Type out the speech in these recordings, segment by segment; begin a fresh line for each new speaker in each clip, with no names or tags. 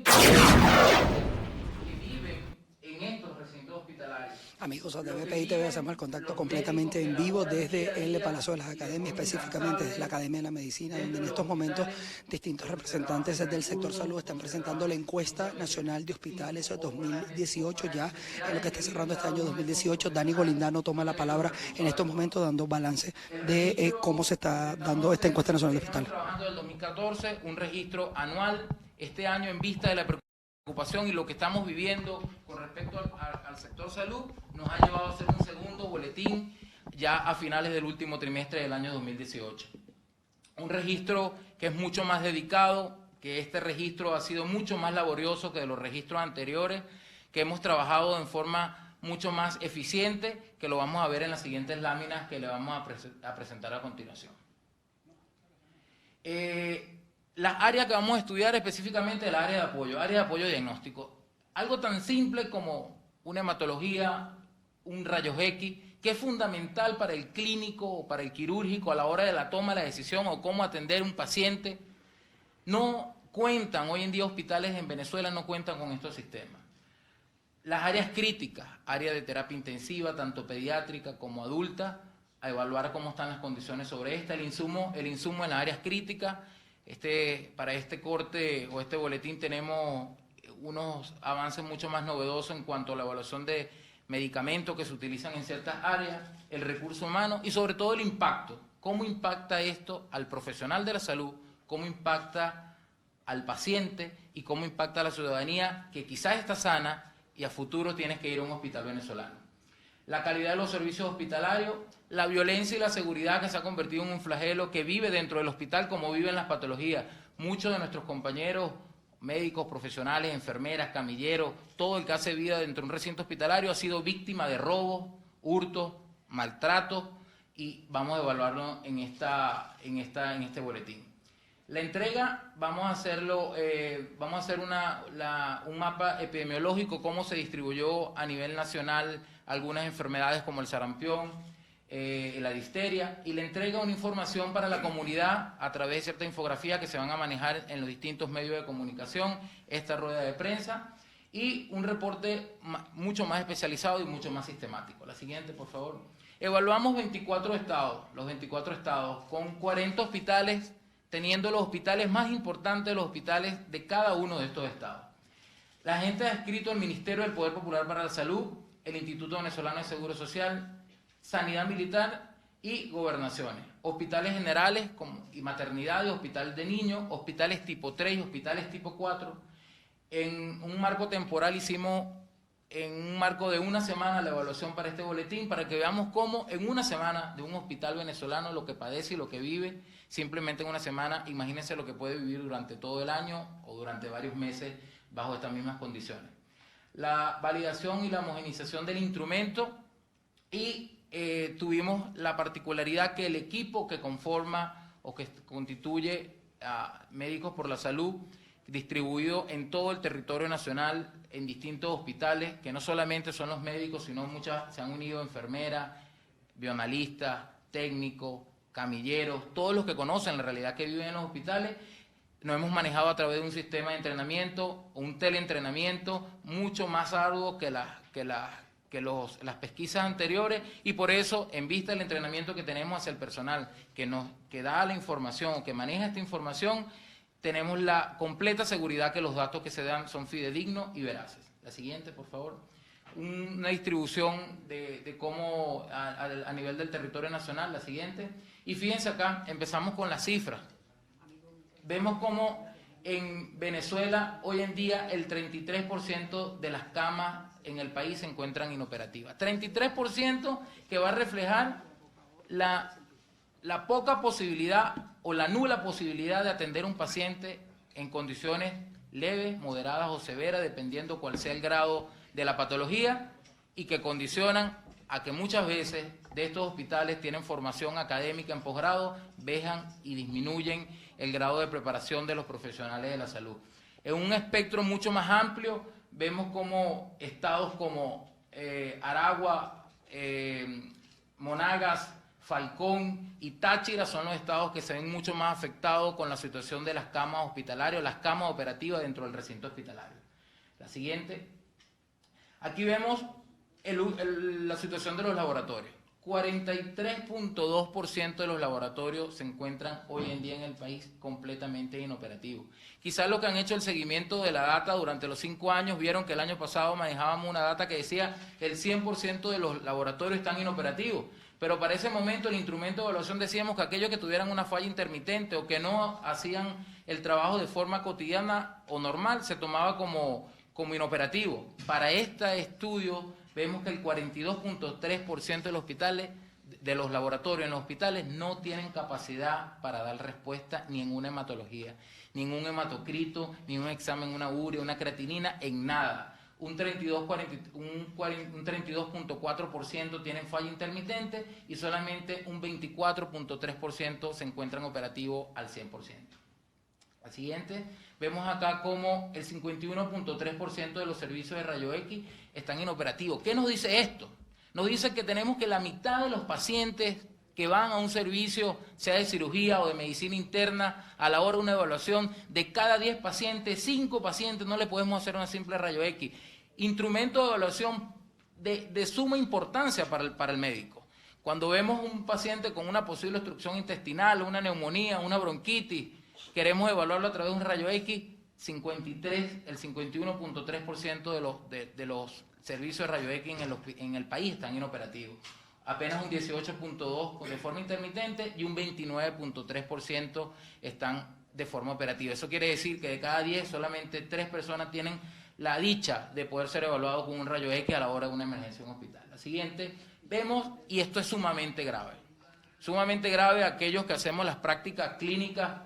que viven en estos recintos hospitalarios.
Amigos de BPI TV, hacemos el contacto completamente en vivo desde el Palacio de las Academias, específicamente desde la Academia de la Medicina, donde en estos momentos distintos representantes del sector salud están presentando la encuesta nacional de hospitales 2018, ya en lo que está cerrando este año 2018. Dani Golindano toma la palabra en estos momentos dando balance de cómo se está dando esta encuesta nacional de hospitales.
Estamos trabajando desde el 2014, un registro anual, este año en vista de la preocupación y lo que estamos viviendo con respecto al sector salud, nos ha llevado a hacer un segundo boletín ya a finales del último trimestre del año 2018. Un registro que es mucho más dedicado, que este registro ha sido mucho más laborioso que de los registros anteriores, que hemos trabajado en forma mucho más eficiente, que lo vamos a ver en las siguientes láminas que le vamos a presentar a continuación. Las áreas que vamos a estudiar específicamente el área de apoyo diagnóstico. Algo tan simple como una hematología, un rayos X, que es fundamental para el clínico o para el quirúrgico a la hora de la toma de la decisión o cómo atender un paciente. No cuentan, hoy en día hospitales en Venezuela no cuentan con estos sistemas. Las áreas críticas, área de terapia intensiva, tanto pediátrica como adulta, a evaluar cómo están las condiciones sobre esta, el insumo en las áreas críticas. Para este corte o este boletín tenemos unos avances mucho más novedosos en cuanto a la evaluación de medicamentos que se utilizan en ciertas áreas, el recurso humano y sobre todo el impacto. ¿Cómo impacta esto al profesional de la salud? ¿Cómo impacta al paciente? ¿Y cómo impacta a la ciudadanía que quizás está sana y a futuro tienes que ir a un hospital venezolano? La calidad de los servicios hospitalarios, la violencia y la seguridad que se ha convertido en un flagelo que vive dentro del hospital como viven las patologías. Muchos de nuestros compañeros médicos, profesionales, enfermeras, camilleros, todo el que hace vida dentro de un recinto hospitalario ha sido víctima de robos, hurtos, maltratos y vamos a evaluarlo en este boletín. La entrega, vamos a hacer un mapa epidemiológico, cómo se distribuyó a nivel nacional algunas enfermedades como el sarampión, la difteria, y le entrega una información para la comunidad a través de cierta infografía que se van a manejar en los distintos medios de comunicación, esta rueda de prensa, y un reporte mucho más especializado y mucho más sistemático. La siguiente, por favor. Evaluamos 24 estados, los 24 estados, con 40 hospitales, teniendo los hospitales más importantes de los hospitales de cada uno de estos estados. La gente ha escrito al Ministerio del Poder Popular para la Salud, el Instituto Venezolano de Seguro Social, Sanidad Militar y Gobernaciones. Hospitales generales y maternidades, hospital de niños, hospitales tipo 3 y hospitales tipo 4. En un marco temporal hicimos en un marco de una semana la evaluación para este boletín, para que veamos cómo en una semana de un hospital venezolano lo que padece y lo que vive, simplemente en una semana, imagínense lo que puede vivir durante todo el año o durante varios meses bajo estas mismas condiciones. La validación y la homogenización del instrumento y tuvimos la particularidad que el equipo que conforma o que constituye a Médicos por la Salud, distribuido en todo el territorio nacional, en distintos hospitales, que no solamente son los médicos, sino se han unido enfermeras, bioanalistas, técnicos, camilleros, todos los que conocen la realidad que viven en los hospitales. Nos hemos manejado a través de un sistema de entrenamiento, un teleentrenamiento mucho más arduo que las pesquisas anteriores, y por eso, en vista del entrenamiento que tenemos hacia el personal que da la información o que maneja esta información, tenemos la completa seguridad que los datos que se dan son fidedignos y veraces. La siguiente, por favor. Una distribución de cómo a nivel del territorio nacional, la siguiente. Y fíjense acá, empezamos con las cifras. Vemos cómo en Venezuela hoy en día el 33% de las camas en el país se encuentran inoperativas. 33% que va a reflejar la poca posibilidad o la nula posibilidad de atender un paciente en condiciones leves, moderadas o severas, dependiendo cuál sea el grado de la patología, y que condicionan a que muchas veces de estos hospitales tienen formación académica en posgrado, vejan y disminuyen el grado de preparación de los profesionales de la salud. En un espectro mucho más amplio, vemos como estados como Aragua, Monagas, Falcón y Táchira son los estados que se ven mucho más afectados con la situación de las camas hospitalarias, las camas operativas dentro del recinto hospitalario. La siguiente. Aquí vemos la situación de los laboratorios. 43.2% de los laboratorios se encuentran hoy en día en el país completamente inoperativos. Quizás lo que han hecho el seguimiento de la data durante los 5 años, vieron que el año pasado manejábamos una data que decía que el 100% de los laboratorios están inoperativos, pero para ese momento el instrumento de evaluación decíamos que aquellos que tuvieran una falla intermitente o que no hacían el trabajo de forma cotidiana o normal se tomaba como inoperativo. Para este estudio vemos que el 42.3% de los hospitales, de los laboratorios en los hospitales, no tienen capacidad para dar respuesta ni en una hematología, ni en un hematocrito, ni en un examen, una urea, una creatinina, en nada. Un 32.4% tienen falla intermitente y solamente un 24.3% se encuentran operativos al 100%. La siguiente, vemos acá como el 51.3% de los servicios de rayo X están inoperativos. ¿Qué nos dice esto? Nos dice que tenemos que la mitad de los pacientes que van a un servicio, sea de cirugía o de medicina interna, a la hora de una evaluación, de cada 10 pacientes, 5 pacientes no le podemos hacer una simple rayo X. Instrumento de evaluación de suma importancia para el médico. Cuando vemos un paciente con una posible obstrucción intestinal, una neumonía, una bronquitis, queremos evaluarlo a través de un rayo X, el 51.3% de los servicios de rayo X en el país están inoperativos. Apenas un 18.2% de forma intermitente y un 29.3% están de forma operativa. Eso quiere decir que de cada 10 solamente 3 personas tienen la dicha de poder ser evaluados con un rayo X a la hora de una emergencia en un hospital. La siguiente, vemos, y esto es sumamente grave aquellos que hacemos las prácticas clínicas.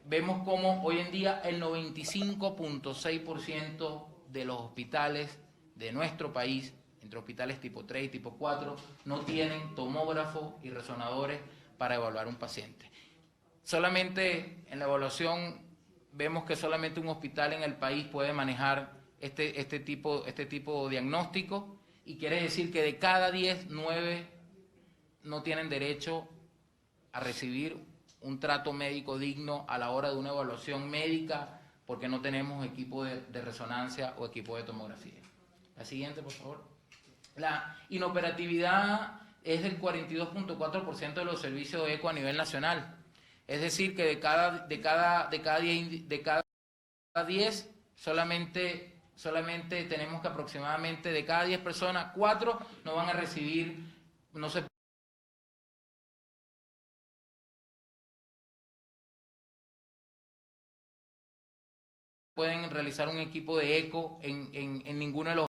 Vemos como hoy en día el 95.6% de los hospitales de nuestro país, entre hospitales tipo 3 y tipo 4, no tienen tomógrafos y resonadores para evaluar un paciente. Solamente en la evaluación vemos que solamente un hospital en el país puede manejar este tipo de diagnóstico, y quiere decir que de cada 10, 9 no tienen derecho a recibir un trato médico digno a la hora de una evaluación médica porque no tenemos equipo de resonancia o equipo de tomografía. La siguiente, por favor. La inoperatividad es del 42.4% de los servicios de eco a nivel nacional. Es decir, que de cada 10 solamente tenemos que aproximadamente de cada 10 personas, 4 no van a recibir, no se pueden realizar un equipo de eco en ninguno de los.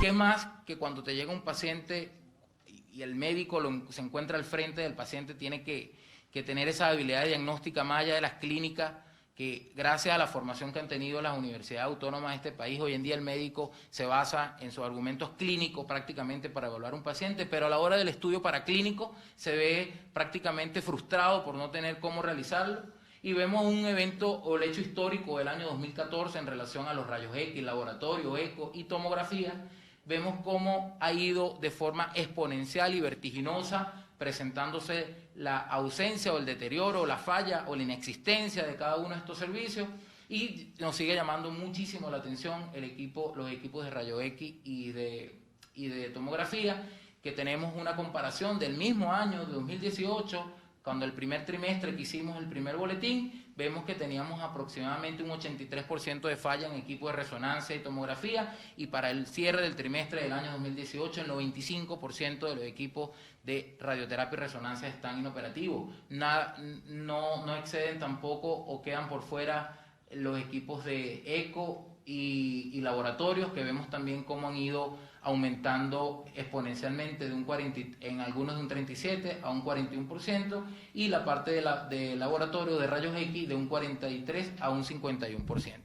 ¿Qué más que cuando te llega un paciente y el médico se encuentra al frente del paciente, tiene que tener esa habilidad diagnóstica más allá de las clínicas, que gracias a la formación que han tenido las universidades autónomas de este país, hoy en día el médico se basa en sus argumentos clínicos prácticamente para evaluar un paciente, pero a la hora del estudio paraclínico se ve prácticamente frustrado por no tener cómo realizarlo, y vemos un evento o el hecho histórico del año 2014 en relación a los rayos X, laboratorio, eco y tomografía. Vemos cómo ha ido de forma exponencial y vertiginosa presentándose la ausencia o el deterioro, o la falla o la inexistencia de cada uno de estos servicios, y nos sigue llamando muchísimo la atención los equipos de rayo X y de tomografía, que tenemos una comparación del mismo año de 2018, cuando el primer trimestre que hicimos el primer boletín, vemos que teníamos aproximadamente un 83% de falla en equipos de resonancia y tomografía, y para el cierre del trimestre del año 2018 el 95% de los equipos de radioterapia y resonancia están inoperativos. No exceden tampoco o quedan por fuera los equipos de eco y laboratorios, que vemos también cómo han ido aumentando exponencialmente en algunos de un 37 a un 41%, y la parte de laboratorio de rayos X de un 43 a un 51%.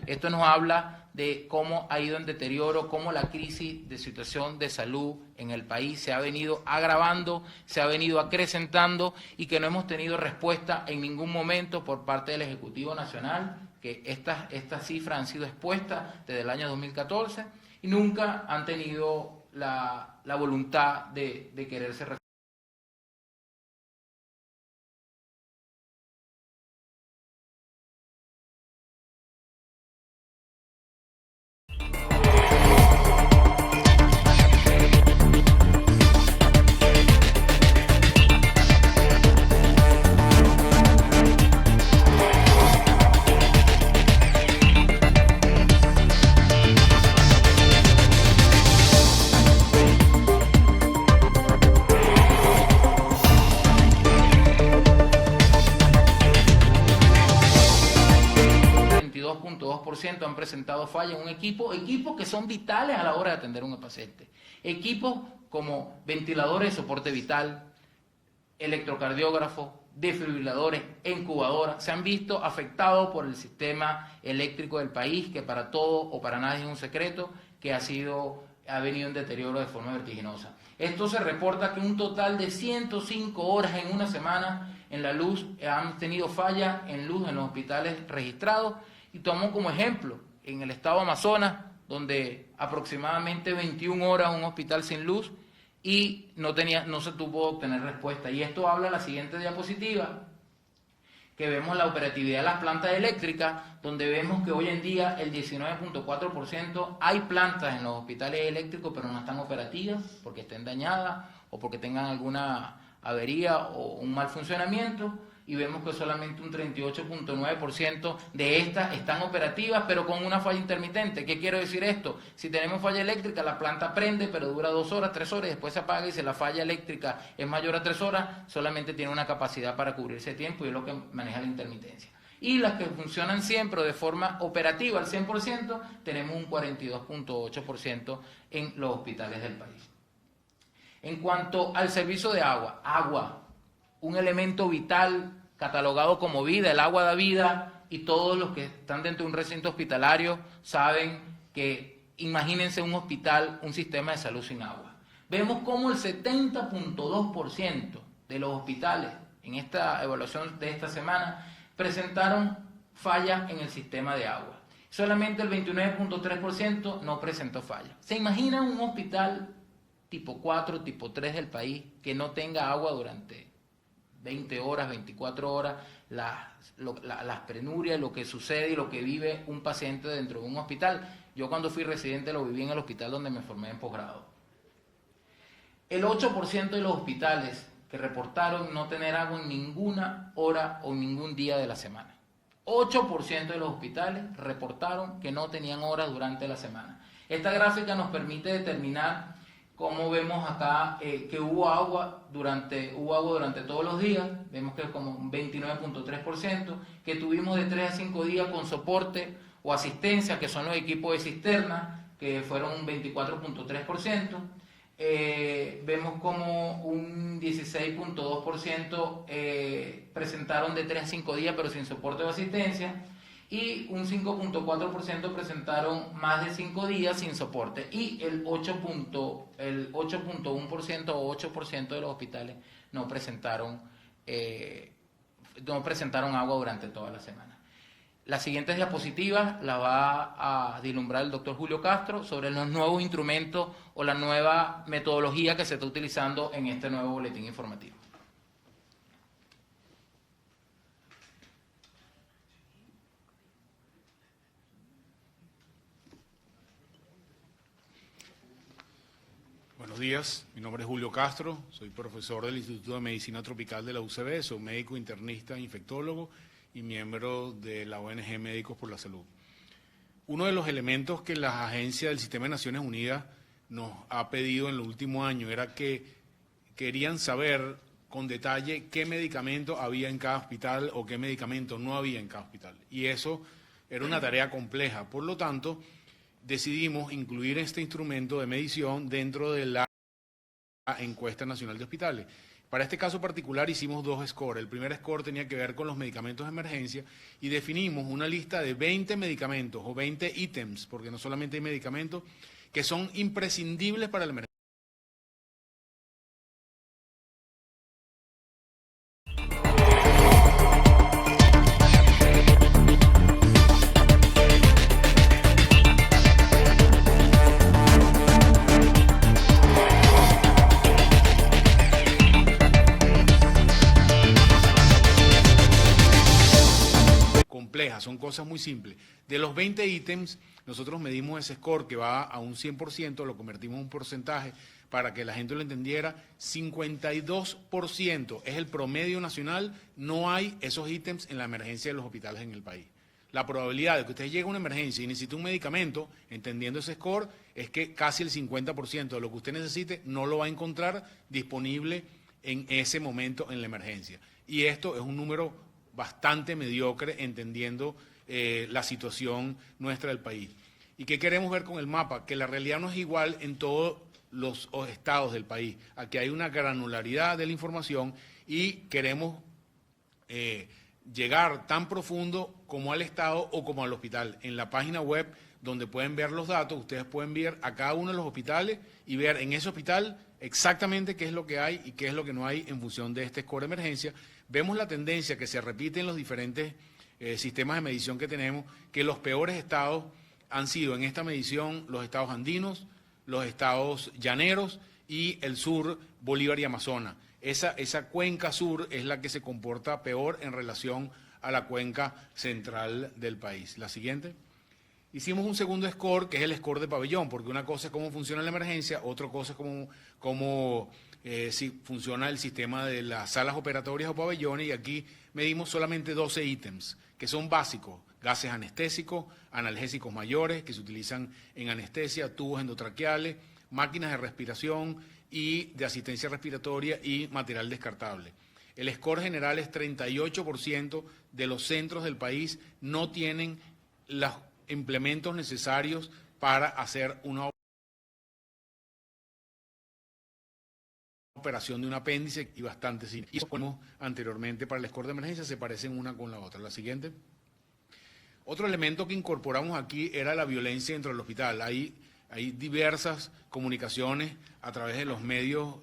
Esto nos habla de cómo ha ido en deterioro, cómo la crisis de situación de salud en el país se ha venido agravando, se ha venido acrecentando y que no hemos tenido respuesta en ningún momento por parte del Ejecutivo Nacional, que estas cifras han sido expuestas desde el año 2014 y nunca han tenido la voluntad de quererse resolver. Han presentado fallas en un equipos que son vitales a la hora de atender a un paciente. Equipos como ventiladores de soporte vital, electrocardiógrafos, desfibriladores, incubadoras, se han visto afectados por el sistema eléctrico del país, que para todo o para nadie es un secreto, que ha venido en deterioro de forma vertiginosa. Esto se reporta que un total de 105 horas en una semana en la luz han tenido fallas en luz en los hospitales registrados. Y tomo como ejemplo, en el estado Amazonas, donde aproximadamente 21 horas un hospital sin luz y no se tuvo obtener respuesta. Y esto habla la siguiente diapositiva, que vemos la operatividad de las plantas eléctricas, donde vemos que hoy en día el 19.4% hay plantas en los hospitales eléctricos, pero no están operativas porque estén dañadas o porque tengan alguna avería o un mal funcionamiento. Y vemos que solamente un 38.9% de estas están operativas, pero con una falla intermitente. ¿Qué quiero decir esto? Si tenemos falla eléctrica, la planta prende, pero dura 2 horas, 3 horas, y después se apaga, y si la falla eléctrica es mayor a 3 horas, solamente tiene una capacidad para cubrir ese tiempo, y es lo que maneja la intermitencia. Y las que funcionan siempre de forma operativa al 100%, tenemos un 42.8% en los hospitales del país. En cuanto al servicio de agua, un elemento vital catalogado como vida, el agua da vida, y todos los que están dentro de un recinto hospitalario saben que, imagínense un hospital, un sistema de salud sin agua. Vemos cómo el 70.2% de los hospitales en esta evaluación de esta semana presentaron fallas en el sistema de agua. Solamente el 29.3% no presentó fallas. ¿Se imagina un hospital tipo 4, tipo 3 del país que no tenga agua durante 20 horas, 24 horas, las penurias, lo que sucede y lo que vive un paciente dentro de un hospital? Yo cuando fui residente lo viví en el hospital donde me formé en posgrado. El 8% de los hospitales que reportaron no tener agua en ninguna hora o ningún día de la semana. 8% de los hospitales reportaron que no tenían horas durante la semana. Esta gráfica nos permite determinar, como vemos acá, que hubo agua durante todos los días. Vemos que es como un 29.3%, que tuvimos de 3 a 5 días con soporte o asistencia, que son los equipos de cisterna, que fueron un 24.3%. Vemos como un 16.2% presentaron de 3 a 5 días, pero sin soporte o asistencia. Y un 5.4% presentaron más de 5 días sin soporte, y el 8.1% o 8% de los hospitales no presentaron agua durante toda la semana. Las siguientes diapositivas las va a vislumbrar el doctor Julio Castro sobre los nuevos instrumentos o la nueva metodología que se está utilizando en este nuevo boletín informativo.
Buenos días, mi nombre es Julio Castro, soy profesor del Instituto de Medicina Tropical de la UCB, soy médico internista, infectólogo y miembro de la ONG Médicos por la Salud. Uno de los elementos que la agencia del Sistema de Naciones Unidas nos ha pedido en el último año era que querían saber con detalle qué medicamento había en cada hospital o qué medicamento no había en cada hospital. Y eso era una tarea compleja, por lo tanto, decidimos incluir este instrumento de medición dentro de la encuesta nacional de hospitales. Para este caso particular hicimos 2 scores. El primer score tenía que ver con los medicamentos de emergencia y definimos una lista de 20 medicamentos o 20 ítems, porque no solamente hay medicamentos, que son imprescindibles para la emergencia. Complejas, son cosas muy simples. De los 20 ítems, nosotros medimos ese score que va a un 100%, lo convertimos en un porcentaje para que la gente lo entendiera. 52% es el promedio nacional, no hay esos ítems en la emergencia de los hospitales en el país. La probabilidad de que usted llegue a una emergencia y necesite un medicamento, entendiendo ese score, es que casi el 50% de lo que usted necesite no lo va a encontrar disponible en ese momento en la emergencia. Y esto es un número bastante mediocre, entendiendo la situación nuestra del país. ¿Y qué queremos ver con el mapa? Que la realidad no es igual en todos los estados del país. Aquí hay una granularidad de la información y queremos llegar tan profundo como al estado o como al hospital. En la página web, donde pueden ver los datos, ustedes pueden ver a cada uno de los hospitales y ver en ese hospital exactamente qué es lo que hay y qué es lo que no hay en función de este score de emergencia. Vemos la tendencia que se repite en los diferentes sistemas de medición que tenemos, que los peores estados han sido en esta medición los estados andinos, los estados llaneros y el sur, Bolívar y Amazonas. Esa cuenca sur es la que se comporta peor en relación a la cuenca central del país. La siguiente. Hicimos un segundo score, que es el score de pabellón, porque una cosa es cómo funciona la emergencia, otra cosa es cómo si funciona el sistema de las salas operatorias o pabellones, y aquí medimos solamente 12 ítems, que son básicos: gases anestésicos, analgésicos mayores, que se utilizan en anestesia, tubos endotraqueales, máquinas de respiración y de asistencia respiratoria y material descartable. El score general es 38% de los centros del país no tienen los implementos necesarios para hacer una operación de un apéndice, y bastante sin. Y como anteriormente para el score de emergencia se parecen una con la otra. La siguiente. Otro elemento que incorporamos aquí era la violencia dentro del hospital. Hay diversas comunicaciones a través de los medios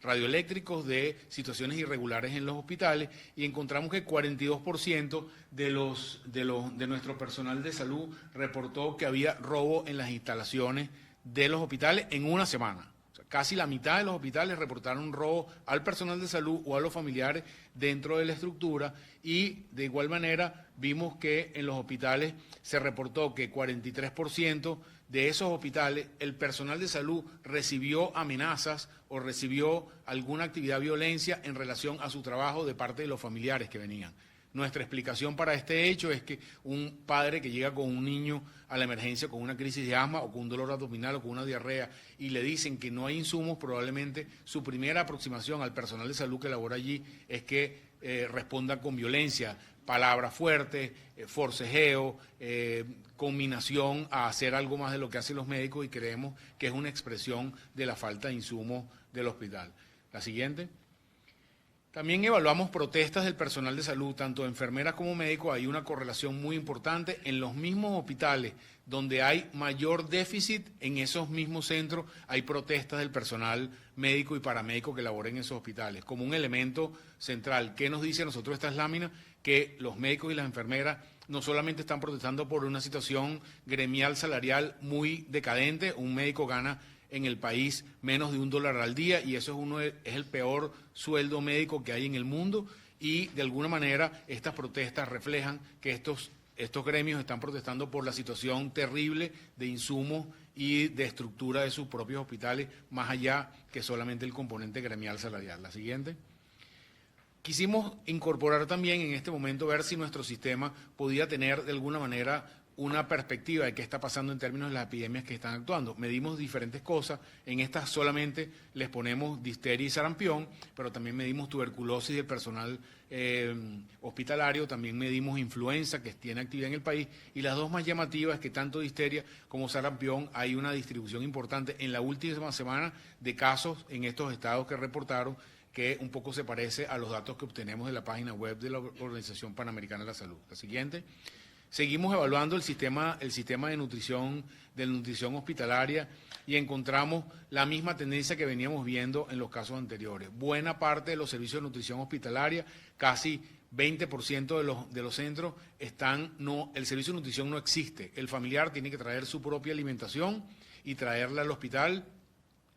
radioeléctricos de situaciones irregulares en los hospitales, y encontramos que 42% de nuestro personal de salud reportó que había robo en las instalaciones de los hospitales en una semana. O sea, casi la mitad de los hospitales reportaron robo al personal de salud o a los familiares dentro de la estructura, y de igual manera vimos que en los hospitales se reportó que 43% de esos hospitales el personal de salud recibió amenazas o recibió alguna actividad de violencia en relación a su trabajo de parte de los familiares que venían. Nuestra explicación para este hecho es que un padre que llega con un niño a la emergencia con una crisis de asma o con un dolor abdominal o con una diarrea y le dicen que no hay insumos, probablemente su primera aproximación al personal de salud que labora allí es que responda con violencia, palabras fuertes, forcejeo, combinación a hacer algo más de lo que hacen los médicos, y creemos que es una expresión de la falta de insumos del hospital. La siguiente. También evaluamos protestas del personal de salud, tanto enfermeras como médicos. Hay una correlación muy importante en los mismos hospitales donde hay mayor déficit. En esos mismos centros hay protestas del personal médico y paramédico que labora en esos hospitales, como un elemento central. ¿Qué nos dice a nosotros estas láminas? Que los médicos y las enfermeras no solamente están protestando por una situación gremial salarial muy decadente. Un médico gana en el país menos de $1 al día, y eso es el peor sueldo médico que hay en el mundo, y de alguna manera estas protestas reflejan que estos gremios están protestando por la situación terrible de insumos y de estructura de sus propios hospitales, más allá que solamente el componente gremial salarial. La siguiente. Quisimos incorporar también en este momento, ver si nuestro sistema podía tener de alguna manera una perspectiva de qué está pasando en términos de las epidemias que están actuando. Medimos diferentes cosas, en estas solamente les ponemos difteria y sarampión, pero también medimos tuberculosis del personal hospitalario, también medimos influenza, que tiene actividad en el país, y las dos más llamativas es que tanto difteria como sarampión hay una distribución importante en la última semana de casos en estos estados que reportaron, que un poco se parece a los datos que obtenemos de la página web de la Organización Panamericana de la Salud. La siguiente. Seguimos evaluando el sistema de nutrición hospitalaria y encontramos la misma tendencia que veníamos viendo en los casos anteriores. Buena parte de los servicios de nutrición hospitalaria, casi 20% de los centros el servicio de nutrición no existe. El familiar tiene que traer su propia alimentación y traerla al hospital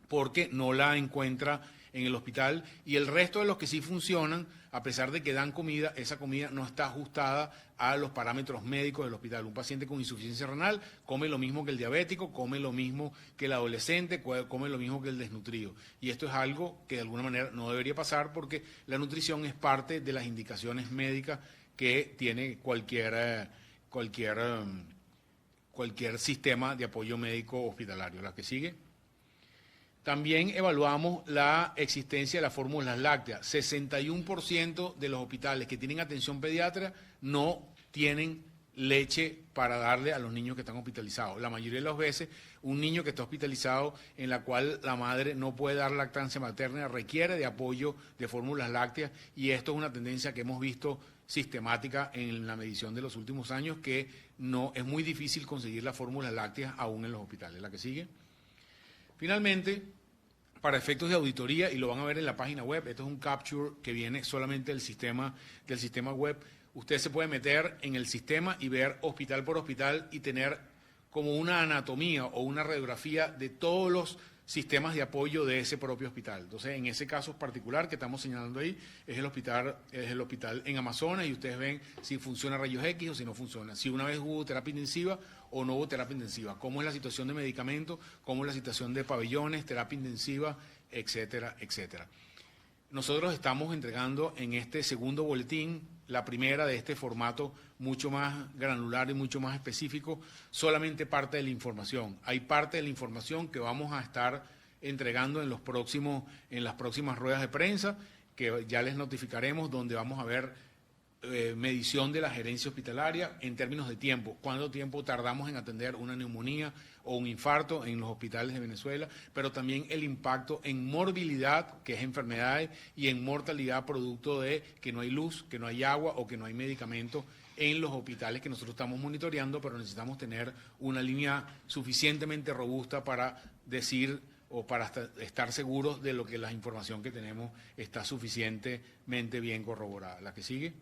porque no la encuentra en el hospital, y el resto de los que sí funcionan, a pesar de que dan comida, esa comida no está ajustada a los parámetros médicos del hospital. Un paciente con insuficiencia renal come lo mismo que el diabético, come lo mismo que el adolescente, come lo mismo que el desnutrido. Y esto es algo que de alguna manera no debería pasar, porque la nutrición es parte de las indicaciones médicas que tiene cualquier sistema de apoyo médico hospitalario. La que sigue. También evaluamos la existencia de las fórmulas lácteas. 61% de los hospitales que tienen atención pediátrica no tienen leche para darle a los niños que están hospitalizados. La mayoría de las veces, un niño que está hospitalizado en la cual la madre no puede dar lactancia materna requiere de apoyo de fórmulas lácteas, y esto es una tendencia que hemos visto sistemática en la medición de los últimos años, que no es muy difícil conseguir las fórmulas lácteas aún en los hospitales. La que sigue. Finalmente, para efectos de auditoría, y lo van a ver en la página web, esto es un capture que viene solamente del sistema web. Usted se puede meter en el sistema y ver hospital por hospital y tener como una anatomía o una radiografía de todos los sistemas de apoyo de ese propio hospital. Entonces, en ese caso particular que estamos señalando ahí, es el hospital en Amazonas, y ustedes ven si funciona rayos X o si no funciona, si una vez hubo terapia intensiva o no hubo terapia intensiva, cómo es la situación de medicamentos, cómo es la situación de pabellones, terapia intensiva, etcétera, etcétera. Nosotros estamos entregando en este segundo boletín, la primera de este formato mucho más granular y mucho más específico, solamente parte de la información. Hay parte de la información que vamos a estar entregando en las próximas ruedas de prensa, que ya les notificaremos, donde vamos a ver medición de la gerencia hospitalaria en términos de tiempo. ¿Cuánto tiempo tardamos en atender una neumonía o un infarto en los hospitales de Venezuela? Pero también el impacto en morbilidad, que es enfermedades, y en mortalidad producto de que no hay luz, que no hay agua o que no hay medicamentos en los hospitales que nosotros estamos monitoreando, pero necesitamos tener una línea suficientemente robusta para decir o para estar seguros de lo que la información que tenemos está suficientemente bien corroborada. La que sigue.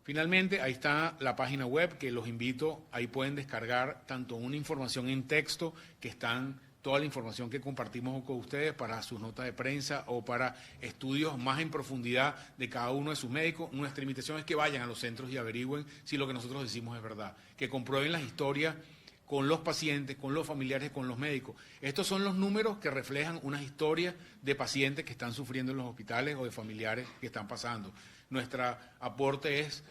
Finalmente, ahí está la página web, que los invito, ahí pueden descargar tanto una información en texto, que están toda la información que compartimos con ustedes para sus notas de prensa o para estudios más en profundidad de cada uno de sus médicos. Nuestra invitación es que vayan a los centros y averigüen si lo que nosotros decimos es verdad, que comprueben las historias con los pacientes, con los familiares, con los médicos. Estos son los números que reflejan unas historias de pacientes que están sufriendo en los hospitales o de familiares que están pasando. Nuestro aporte es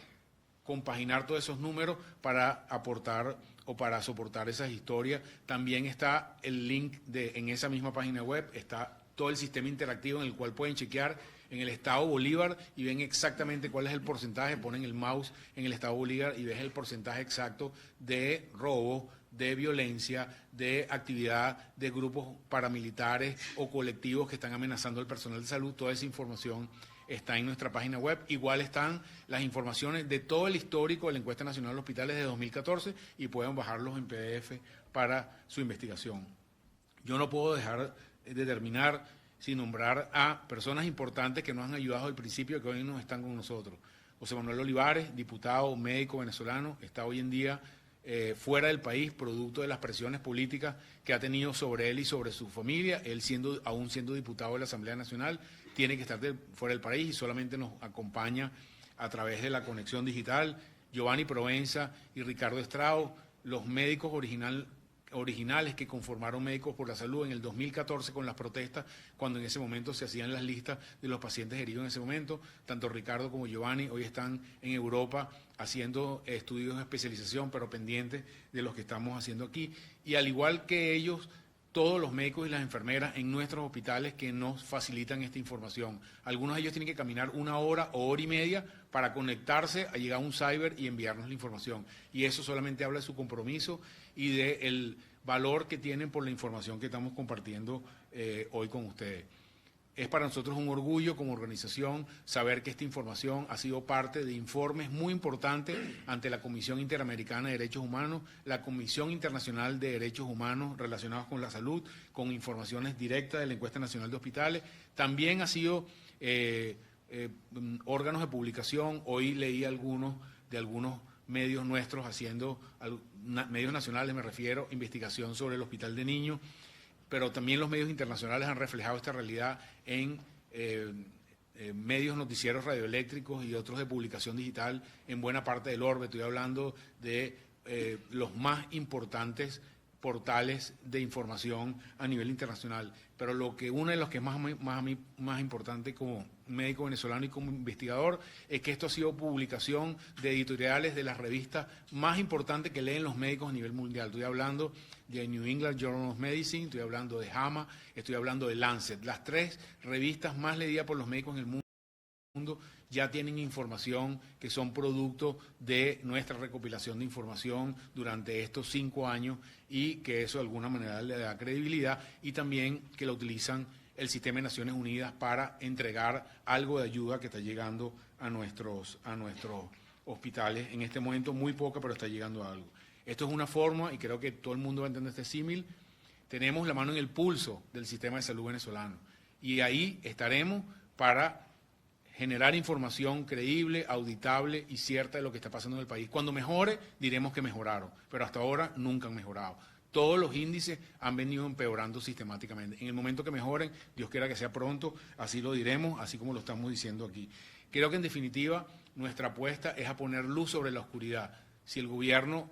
compaginar todos esos números para aportar o para soportar esas historias. También está el link en esa misma página web, está todo el sistema interactivo en el cual pueden chequear en el estado Bolívar y ven exactamente cuál es el porcentaje, ponen el mouse en el estado Bolívar y ves el porcentaje exacto de robo, de violencia, de actividad de grupos paramilitares o colectivos que están amenazando al personal de salud. Toda esa información está en nuestra página web. Igual están las informaciones de todo el histórico de la Encuesta Nacional de Hospitales de 2014 y pueden bajarlos en PDF para su investigación. Yo no puedo dejar de terminar sin nombrar a personas importantes que nos han ayudado al principio, que hoy no están con nosotros. José Manuel Olivares, diputado, médico venezolano, está hoy en día fuera del país, producto de las presiones políticas que ha tenido sobre él y sobre su familia. Él aún siendo diputado de la Asamblea Nacional, tiene que estar fuera del país y solamente nos acompaña a través de la conexión digital. Giovanni Provenza y Ricardo Estrado, los médicos originales que conformaron Médicos por la Salud en el 2014 con las protestas, cuando en ese momento se hacían las listas de los pacientes heridos en ese momento. Tanto Ricardo como Giovanni hoy están en Europa haciendo estudios de especialización, pero pendientes de los que estamos haciendo aquí. Y al igual que ellos, todos los médicos y las enfermeras en nuestros hospitales que nos facilitan esta información. Algunos de ellos tienen que caminar 1 hora o hora y media para conectarse, a llegar a un cyber y enviarnos la información. Y eso solamente habla de su compromiso y del valor que tienen por la información que estamos compartiendo hoy con ustedes. Es para nosotros un orgullo como organización saber que esta información ha sido parte de informes muy importantes ante la Comisión Interamericana de Derechos Humanos, la Comisión Internacional de Derechos Humanos relacionados con la salud, con informaciones directas de la Encuesta Nacional de Hospitales. También ha sido órganos de publicación. Hoy leí algunos medios nuestros haciendo, medios nacionales me refiero, investigación sobre el Hospital de Niños, pero también los medios internacionales han reflejado esta realidad en medios noticieros radioeléctricos y otros de publicación digital en buena parte del orbe. Estoy hablando de los más importantes portales de información a nivel internacional. Pero uno de los que es más importante como médico venezolano y como investigador es que esto ha sido publicación de editoriales de las revistas más importantes que leen los médicos a nivel mundial. Estoy hablando de New England Journal of Medicine, estoy hablando de JAMA, estoy hablando de Lancet. Las 3 revistas más leídas por los médicos en el mundo ya tienen información que son producto de nuestra recopilación de información durante estos 5 años y que eso de alguna manera le da credibilidad, y también que lo utilizan el Sistema de Naciones Unidas para entregar algo de ayuda que está llegando a nuestros hospitales. En este momento muy poca, pero está llegando algo. Esto es una forma, y creo que todo el mundo va a entender este símil, tenemos la mano en el pulso del sistema de salud venezolano y ahí estaremos para generar información creíble, auditable y cierta de lo que está pasando en el país. Cuando mejore, diremos que mejoraron, pero hasta ahora nunca han mejorado. Todos los índices han venido empeorando sistemáticamente. En el momento que mejoren, Dios quiera que sea pronto, así lo diremos, así como lo estamos diciendo aquí. Creo que en definitiva nuestra apuesta es a poner luz sobre la oscuridad. Si el gobierno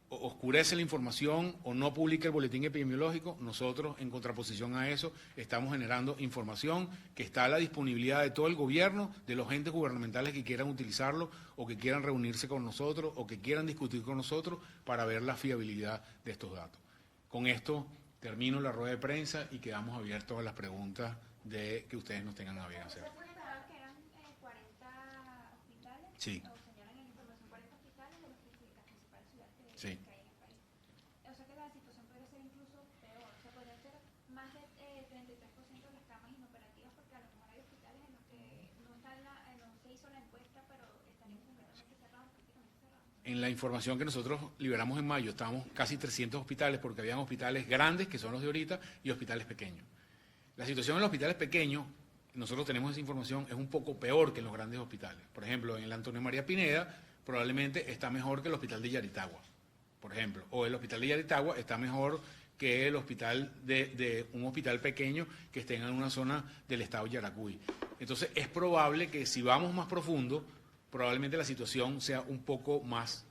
oscurece la información o no publica el boletín epidemiológico, nosotros en contraposición a eso estamos generando información que está a la disponibilidad de todo el gobierno, de los entes gubernamentales que quieran utilizarlo o que quieran reunirse con nosotros o que quieran discutir con nosotros para ver la fiabilidad de estos datos. Con esto termino la rueda de prensa y quedamos abiertos a las preguntas que ustedes nos tengan a bien hacer.
¿Se puede saber que eran 40 hospitales?
Sí. Sí.
Que hay en el país. O sea que la situación podría ser incluso peor. O sea, podría ser más de 33% de las camas inoperativas, porque a lo mejor hay hospitales en los que no se hizo la encuesta, pero estarían completamente cerrados, prácticamente cerrados.
En la información que nosotros liberamos en mayo, estábamos casi 300 hospitales, porque habían hospitales grandes, que son los de ahorita, y hospitales pequeños. La situación en los hospitales pequeños, nosotros tenemos esa información, es un poco peor que en los grandes hospitales. Por ejemplo, en el Antonio María Pineda, probablemente está mejor que el hospital de Yaritagua, por ejemplo, o el hospital de Yaritagua está mejor que el hospital de un hospital pequeño que esté en una zona del estado Yaracuy. Entonces es probable que si vamos más profundo, probablemente la situación sea un poco más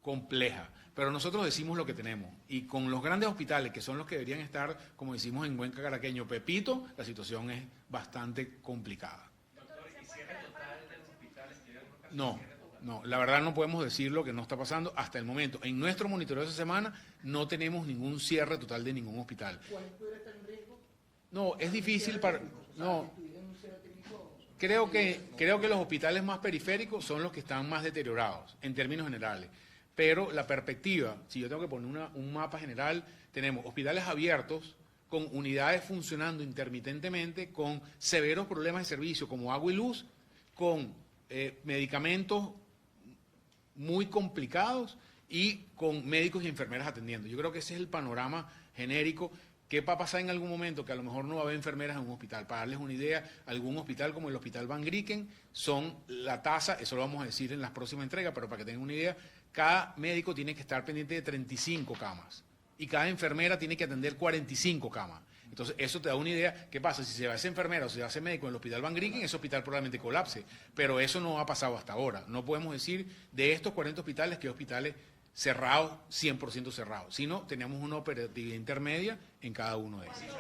compleja, pero nosotros decimos lo que tenemos, y con los grandes hospitales, que son los que deberían estar, como decimos en buen caraqueño, Pepito, la situación es bastante complicada. No, la verdad no podemos decir lo que no está pasando hasta el momento. En nuestro monitoreo de esa semana no tenemos ningún cierre total de ningún hospital.
¿Cuál pudiera estar en riesgo?
No, es difícil para... No, creo que los hospitales más periféricos son los que están más deteriorados, en términos generales. Pero la perspectiva, si yo tengo que poner un mapa general, tenemos hospitales abiertos con unidades funcionando intermitentemente, con severos problemas de servicio como agua y luz, con medicamentos muy complicados y con médicos y enfermeras atendiendo. Yo creo que ese es el panorama genérico. ¿Qué va a pasar en algún momento? Que a lo mejor no va a haber enfermeras en un hospital. Para darles una idea, algún hospital como el Hospital Van Grieken son la tasa, eso lo vamos a decir en las próximas entregas, pero para que tengan una idea, cada médico tiene que estar pendiente de 35 camas y cada enfermera tiene que atender 45 camas. Entonces, eso te da una idea. ¿Qué pasa? Si se va a esa enfermera o se va a ese médico en el Hospital Van Grieken, ese hospital probablemente colapse. Pero eso no ha pasado hasta ahora. No podemos decir de estos 40 hospitales que hospitales cerrados, 100% cerrados, sino tenemos una operatividad intermedia en cada uno de ellos.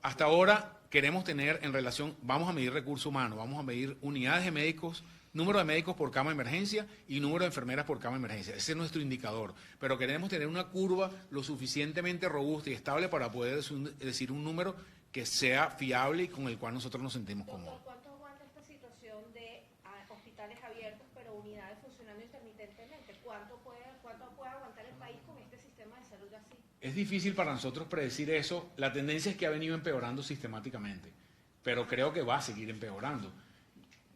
Hasta ahora queremos tener en relación, vamos a medir recursos humanos, vamos a medir unidades de médicos, número de médicos por cama de emergencia y número de enfermeras por cama de emergencia. Ese es nuestro indicador. Pero queremos tener una curva lo suficientemente robusta y estable para poder decir un número que sea fiable y con el cual nosotros nos sentimos cómodos.
¿Cuánto aguanta esta situación de hospitales abiertos pero unidades funcionando intermitentemente? ¿Cuánto puede aguantar el país con este sistema de salud así?
es difícil para nosotros predecir eso. La tendencia es que ha venido empeorando sistemáticamente, pero creo que va a seguir empeorando.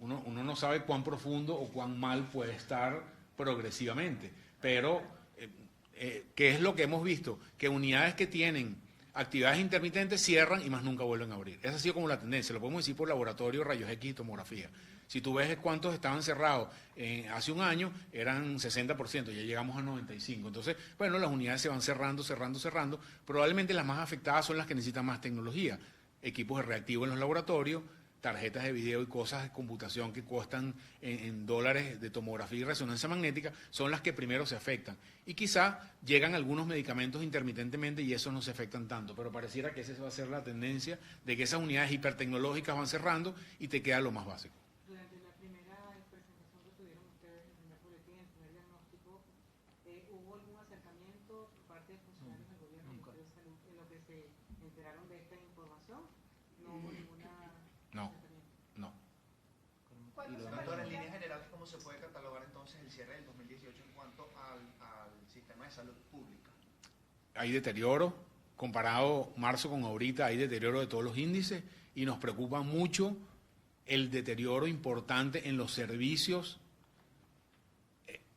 Uno no sabe cuán profundo o cuán mal puede estar progresivamente, pero ¿qué es lo que hemos visto? Que unidades que tienen actividades intermitentes cierran y más nunca vuelven a abrir. Esa ha sido como la tendencia, lo podemos decir por laboratorio, rayos X y tomografía. Si tú ves cuántos estaban cerrados hace un año, eran 60%, ya llegamos a 95%. Entonces, bueno, las unidades se van cerrando. Probablemente las más afectadas son las que necesitan más tecnología. Equipos de reactivo en los laboratorios, tarjetas de video y cosas de computación que cuestan en dólares de tomografía y resonancia magnética, son las que primero se afectan. Y quizá llegan algunos medicamentos intermitentemente y esos no se afectan tanto, pero pareciera que esa va a ser la tendencia de que esas unidades hipertecnológicas van cerrando y te queda lo más básico.
Durante la primera presentación que tuvieron ustedes, el primer boletín, el primer diagnóstico, ¿hubo algún acercamiento por parte de funcionarios del gobierno de salud en lo que se enteraron de esta información? No hubo ninguna...
No.
Doctor, en líneas generales, ¿cómo se puede catalogar entonces el cierre del 2018 en cuanto al sistema de salud pública?
Hay deterioro, comparado marzo con ahorita, hay deterioro de todos los índices y nos preocupa mucho el deterioro importante en los servicios,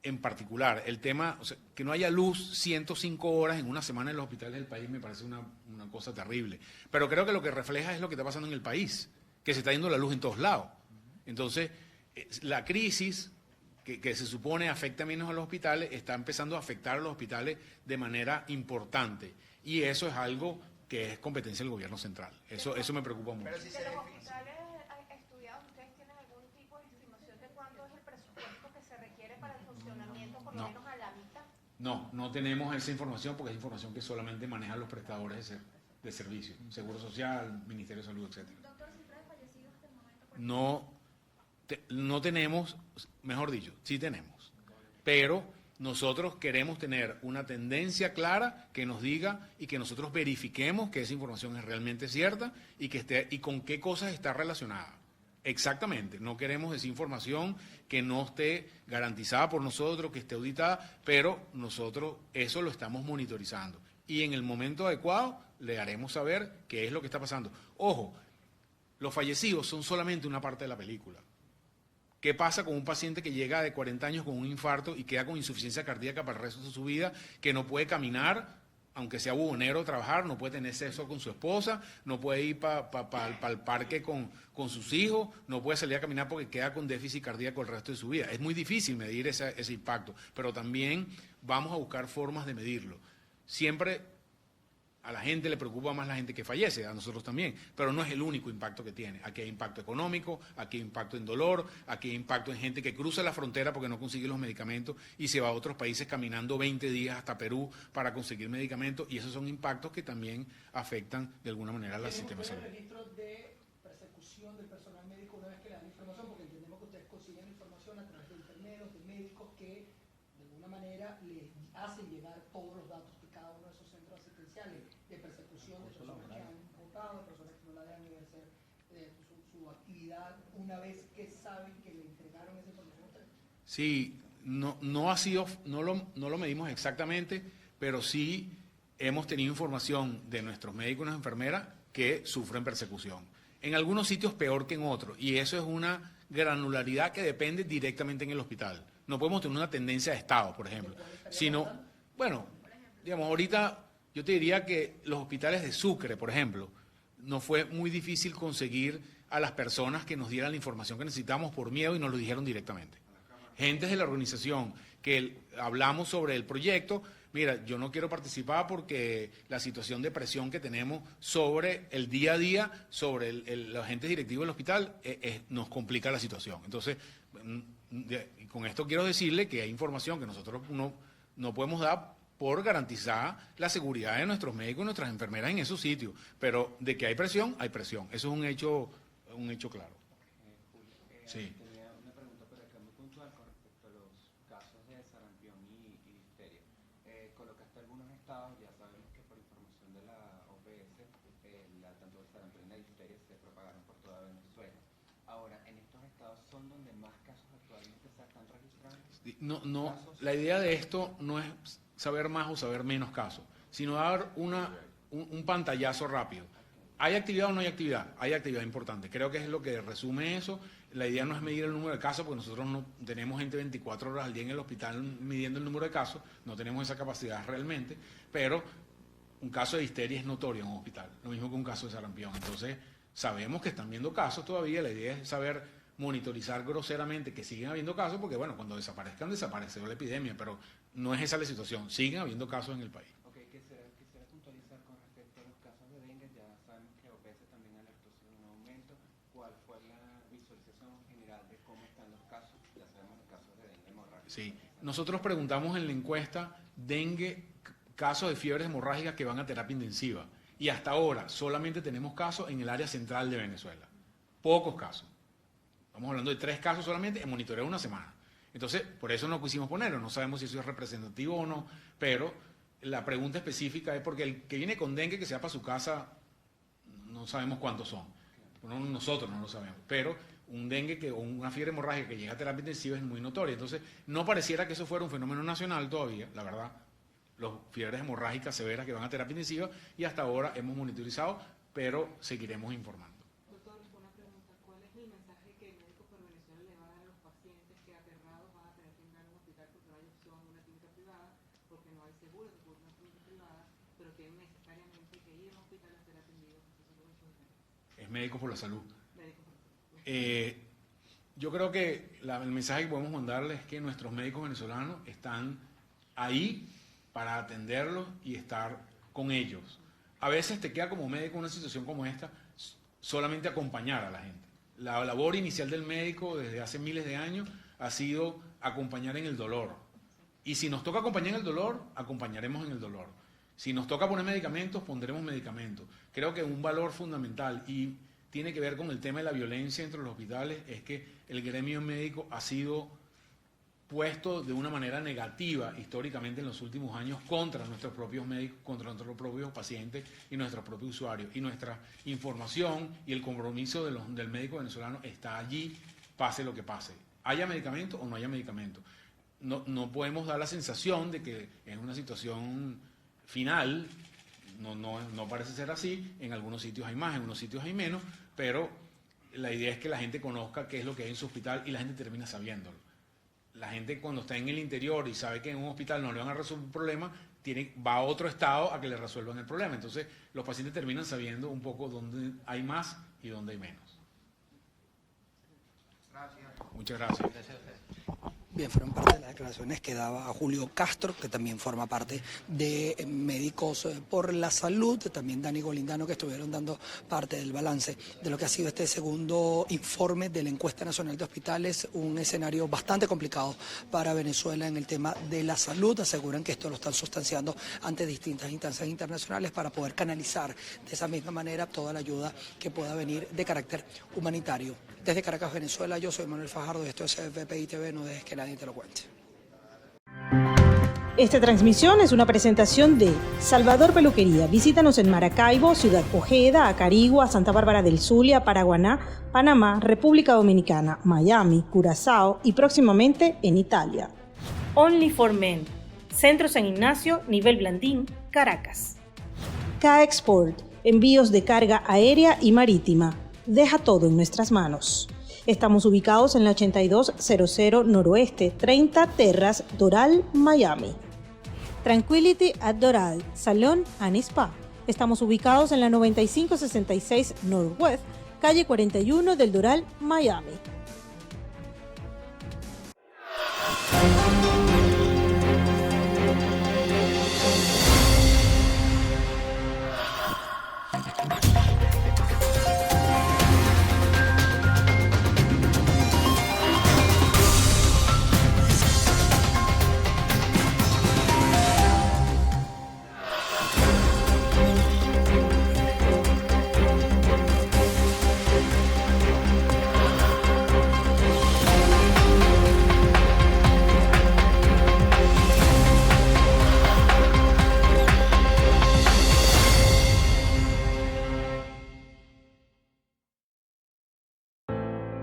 en particular. El tema, o sea, que no haya luz 105 horas en una semana en los hospitales del país me parece una cosa terrible. Pero creo que lo que refleja es lo que está pasando en el país, que se está yendo la luz en todos lados. Entonces, la crisis que se supone afecta menos a los hospitales, está empezando a afectar a los hospitales de manera importante. Y eso es algo que es competencia del gobierno central. Eso me preocupa mucho.
Pero si se
¿De los
define...
hospitales estudiados ustedes tienen algún tipo de estimación de cuánto es el presupuesto que se requiere para el funcionamiento, por lo menos a la mitad?
No tenemos esa información porque es información que solamente manejan los prestadores de servicios, Seguro Social, Ministerio de Salud, etc.
Doctor, ¿cifra de fallecidos hasta el momento?
No tenemos, mejor dicho, sí tenemos, pero nosotros queremos tener una tendencia clara que nos diga y que nosotros verifiquemos que esa información es realmente cierta y que esté y con qué cosas está relacionada. Exactamente, no queremos esa información que no esté garantizada por nosotros, que esté auditada, pero nosotros eso lo estamos monitorizando y en el momento adecuado le haremos saber qué es lo que está pasando. Ojo, los fallecidos son solamente una parte de la película. ¿Qué pasa con un paciente que llega de 40 años con un infarto y queda con insuficiencia cardíaca para el resto de su vida, que no puede caminar, aunque sea bubonero trabajar, no puede tener sexo con su esposa, no puede ir para el parque con sus hijos, no puede salir a caminar porque queda con déficit cardíaco el resto de su vida? Es muy difícil medir ese impacto, pero también vamos a buscar formas de medirlo. Siempre a la gente le preocupa más la gente que fallece, a nosotros también, pero no es el único impacto que tiene. Aquí hay impacto económico, aquí hay impacto en dolor, aquí hay impacto en gente que cruza la frontera porque no consigue los medicamentos y se va a otros países caminando 20 días hasta Perú para conseguir medicamentos, y esos son impactos que también afectan de alguna manera al sistema de salud.
Registro de persecución del personal médico una vez que le dan información, porque entendemos que ustedes consiguen información a través de intermedios, de médicos que de alguna manera les hacen llegar todos los datos de cada uno de esos centros asistenciales, de persecución de personas que han votado, de personas que no la dejan ejercer su actividad una vez que saben que le entregaron esa información a ustedes.
Sí, no ha sido, no lo medimos exactamente, pero sí hemos tenido información de nuestros médicos y nuestras enfermeras que sufren persecución. En algunos sitios peor que en otros, y eso es una granularidad que depende directamente en el hospital. No podemos tener una tendencia de estado, por ejemplo, sino, bueno, digamos, ahorita yo te diría que los hospitales de Sucre, por ejemplo, nos fue muy difícil conseguir a las personas que nos dieran la información que necesitamos por miedo y nos lo dijeron directamente. Gentes de la organización que hablamos sobre el proyecto, mira, yo no quiero participar porque la situación de presión que tenemos sobre el día a día, sobre los agentes directivos del hospital, nos complica la situación. Entonces, con esto quiero decirle que hay información que nosotros no podemos dar por garantizar la seguridad de nuestros médicos y nuestras enfermeras en esos sitios. Pero de que hay presión, hay presión. Eso es un hecho claro. Sí.
Tenía una pregunta por acá muy puntual con respecto a los casos de sarampión y difteria. Colocaste algunos estados, ya sabemos que por información de la OPS, tanto el sarampión y la difteria se propagaron por toda Venezuela. Ahora, ¿en estos estados son donde más casos actualmente se están registrando?
La idea de esto no es saber más o saber menos casos, sino dar un pantallazo rápido. ¿Hay actividad o no hay actividad? Hay actividad importante. Creo que es lo que resume eso. La idea no es medir el número de casos, porque nosotros no tenemos gente 24 horas al día en el hospital midiendo el número de casos, no tenemos esa capacidad realmente, pero un caso de histeria es notorio en un hospital, lo mismo que un caso de sarampión. Entonces, sabemos que están viendo casos todavía, la idea es saber monitorizar groseramente que siguen habiendo casos, porque bueno, cuando desaparezcan, desapareció la epidemia, pero no es esa la situación, siguen habiendo casos en el país.
Ok, quisiera puntualizar con respecto a los casos de dengue, ya sabemos que OPS también alertó sobre un aumento. ¿Cuál fue la visualización general de cómo están los casos? Ya sabemos los casos de dengue hemorrágica.
Sí, nosotros preguntamos en la encuesta dengue, casos de fiebres hemorrágicas que van a terapia intensiva, y hasta ahora solamente tenemos casos en el área central de Venezuela, pocos casos. Estamos hablando de 3 casos solamente en monitoreo de una semana. Entonces, por eso no quisimos ponerlo, no sabemos si eso es representativo o no, pero la pregunta específica es porque el que viene con dengue que se va para su casa, no sabemos cuántos son. Bueno, nosotros no lo sabemos, pero un dengue o una fiebre hemorrágica que llega a terapia intensiva es muy notoria. Entonces, no pareciera que eso fuera un fenómeno nacional todavía, la verdad. Las fiebres hemorrágicas severas que van a terapia intensiva, y hasta ahora hemos monitorizado, pero seguiremos informando.
Doctor, una pregunta. ¿Cuál es el mensaje que Médicos por Venezuela le va a dar a los pacientes que aterrados van a tener que ir a un hospital porque no hay opción de una clínica privada, porque no hay seguro de una clínica privada, pero tienen necesariamente que ir a un hospital a ser atendidos?
Es Médicos por la Salud. Yo creo que el mensaje que podemos mandarles es que nuestros médicos venezolanos están ahí para atenderlos y estar con ellos. A veces te queda como médico en una situación como esta solamente acompañar a la gente. La labor inicial del médico desde hace miles de años ha sido acompañar en el dolor. Y si nos toca acompañar en el dolor, acompañaremos en el dolor. Si nos toca poner medicamentos, pondremos medicamentos. Creo que un valor fundamental, y tiene que ver con el tema de la violencia entre los hospitales, es que el gremio médico ha sido puesto de una manera negativa históricamente en los últimos años contra nuestros propios médicos, contra nuestros propios pacientes y nuestros propios usuarios. Y nuestra información y el compromiso del médico venezolano está allí, pase lo que pase. Haya medicamento o no haya medicamento. No podemos dar la sensación de que es una situación final, no parece ser así. En algunos sitios hay más, en algunos sitios hay menos, pero la idea es que la gente conozca qué es lo que hay en su hospital y la gente termina sabiéndolo. La gente cuando está en el interior y sabe que en un hospital no le van a resolver un problema, va a otro estado a que le resuelvan el problema. Entonces los pacientes terminan sabiendo un poco dónde hay más y dónde hay menos.
Gracias.
Muchas gracias.
Bien, fueron parte de las declaraciones que daba Julio Castro, que también forma parte de Médicos por la Salud, también Dani Golindano, que estuvieron dando parte del balance de lo que ha sido este segundo informe de la Encuesta Nacional de Hospitales, un escenario bastante complicado para Venezuela en el tema de la salud. Aseguran que esto lo están sustanciando ante distintas instancias internacionales para poder canalizar de esa misma manera toda la ayuda que pueda venir de carácter humanitario. Desde Caracas, Venezuela, yo soy Manuel Fajardo y esto es FPI TV, no dejes que nadie te lo cuente.
Esta transmisión es una presentación de Salvador Peluquería. Visítanos en Maracaibo, Ciudad Ojeda, Acarigua, Santa Bárbara del Zulia, Paraguaná, Panamá, República Dominicana, Miami, Curazao y próximamente en Italia.
Only for Men. Centro San Ignacio, nivel Blandín, Caracas.
K-Export. Envíos de carga aérea y marítima. Deja todo en nuestras manos. Estamos ubicados en la 8200 Noroeste, 30 Terras, Doral, Miami. Tranquility at Doral, Salón and Spa. Estamos ubicados en la 9566 Northwest, calle 41 del Doral, Miami.